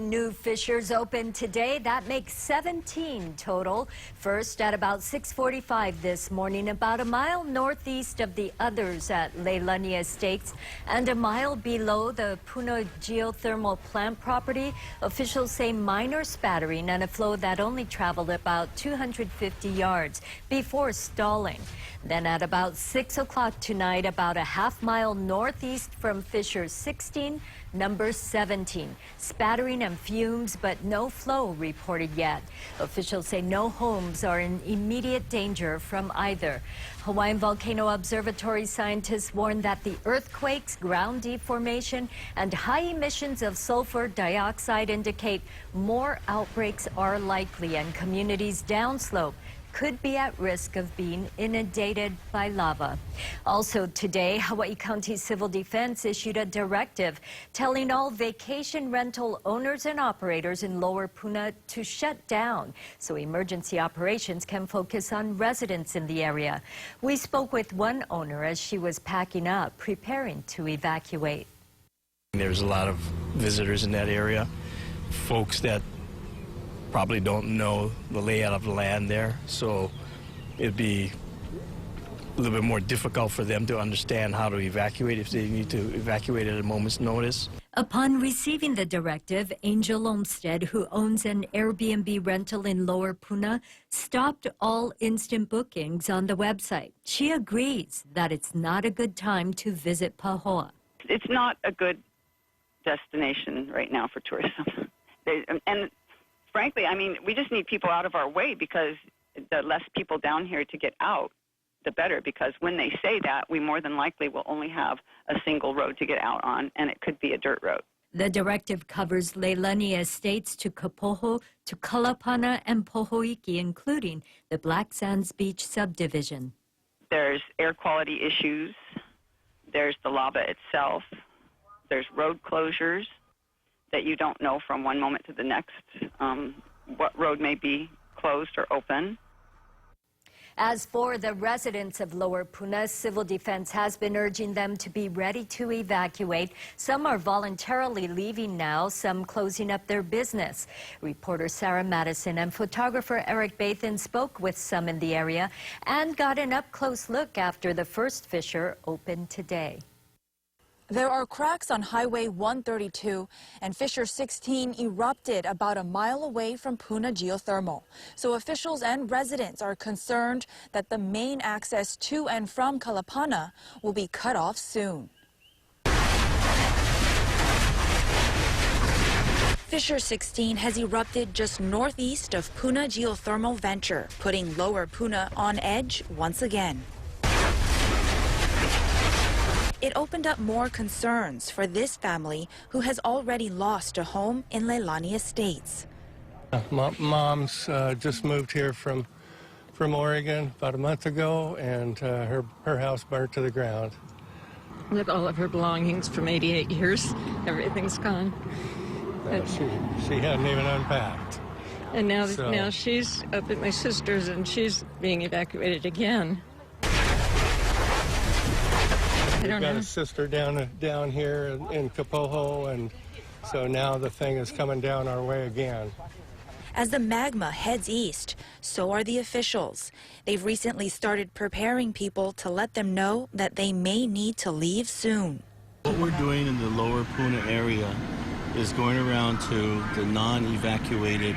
new fissures opened today. That makes 17 total. First at about 6:45 this morning, about a mile northeast of the others at Leilani Estates and a mile below the Puna geothermal plant property. Officials say minor spattering and a flow that only traveled about 250 yards before stalling. Then at about 6 o'clock tonight, about a half-mile northeast from fissure 16, number 17. Spattering and fumes, but no flow reported yet. Officials say no homes are in immediate danger from either. Hawaiian Volcano Observatory scientists warn that the earthquakes, ground deformation, and high emissions of sulfur dioxide indicate more outbreaks are likely and communities downslope could be at risk of being inundated by lava. Also today, Hawaii County Civil Defense issued a directive telling all vacation rental owners and operators in Lower Puna to shut down so emergency operations can focus on residents in the area. We spoke with one owner as she was packing up, preparing to evacuate. There's a lot of visitors in that area, folks that probably don't know the layout of the land there, so it'd be a little bit more difficult for them to understand how to evacuate if they need to evacuate at a moment's notice. Upon receiving the directive, Angel Olmsted, who owns an Airbnb rental in Lower Puna, stopped all instant bookings on the website. She agrees that it's not a good time to visit Pahoa. It's not a good destination right now for tourism. And frankly, I mean, we just need people out of our way, because the less people down here to get out, the better, because when they say that, we more than likely will only have a single road to get out on, and it could be a dirt road. The directive covers Leilani Estates to Kapoho, to Kalapana and Pohoiki, including the Black Sands Beach subdivision. There's air quality issues. There's the lava itself. There's road closures that you don't know from one moment to the next what road may be closed or open. As for the residents of Lower Puna, Civil Defense has been urging them to be ready to evacuate. Some are voluntarily leaving now, some closing up their business. Reporter Sarah Madison and photographer Eric Bathan spoke with some in the area and got an up-close look after the first fissure opened today. There are cracks on Highway 132, and Fissure 16 erupted about a mile away from Puna Geothermal. So officials and residents are concerned that the main access to and from Kalapana will be cut off soon. Fissure 16 has erupted just northeast of Puna Geothermal Venture, putting Lower Puna on edge once again. It opened up more concerns for this family who has already lost a home in Leilani Estates. Mom's just moved here from Oregon about a month ago, and her house burned to the ground. With all of her belongings from 88 years, everything's gone. She hadn't even unpacked. And now she's up at my sister's, and she's being evacuated again. We've got a sister down here in Kapoho, and so now the thing is coming down our way again. As the magma heads east, so are the officials. They've recently started preparing people to let them know that they may need to leave soon. What we're doing in the Lower Puna area is going around to the non-evacuated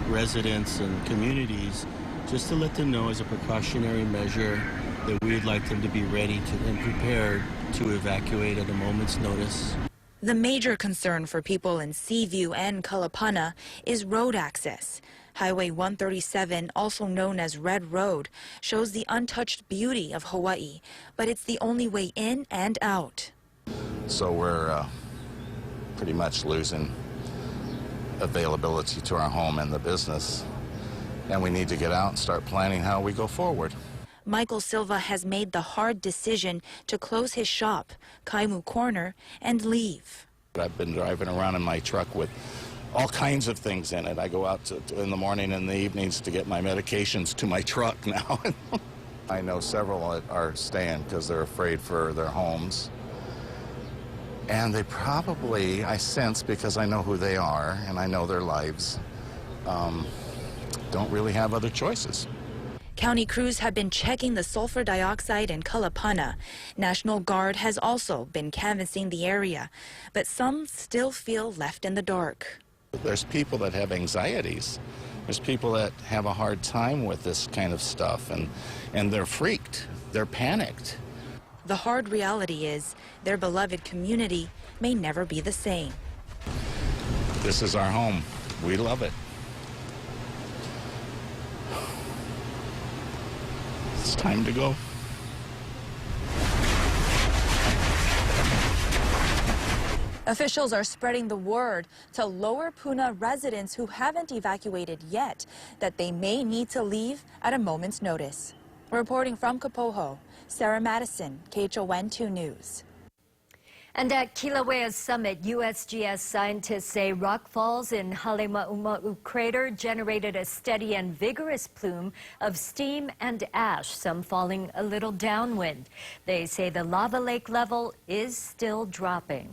residents and communities just to let them know, as a precautionary measure, that we'd like them to be ready and prepared to evacuate at a moment's notice. The major concern for people in Seaview and Kalapana is road access. Highway 137, also known as Red Road, shows the untouched beauty of Hawaii, but it's the only way in and out. So we're pretty much losing availability to our home and the business, and we need to get out and start planning how we go forward. Michael Silva has made the hard decision to close his shop, Kaimu Corner, and leave. I've been driving around in my truck with all kinds of things in it. I go out in the morning and the evenings to get my medications to my truck now. I know several are staying because they're afraid for their homes. And they probably, I sense, because I know who they are and I know their lives, don't really have other choices. County crews have been checking the sulfur dioxide in Kalapana. National Guard has also been canvassing the area, but some still feel left in the dark. There's people that have anxieties. There's people that have a hard time with this kind of stuff, and they're freaked. They're panicked. The hard reality is their beloved community may never be the same. This is our home. We love it. It's time to go. Officials are spreading the word to Lower Puna residents who haven't evacuated yet that they may need to leave at a moment's notice. Reporting from Kapoho, Sarah Madison, KHON 2 News. And at Kilauea Summit, USGS scientists say rock falls in Halemaumau crater generated a steady and vigorous plume of steam and ash, some falling a little downwind. They say the lava lake level is still dropping.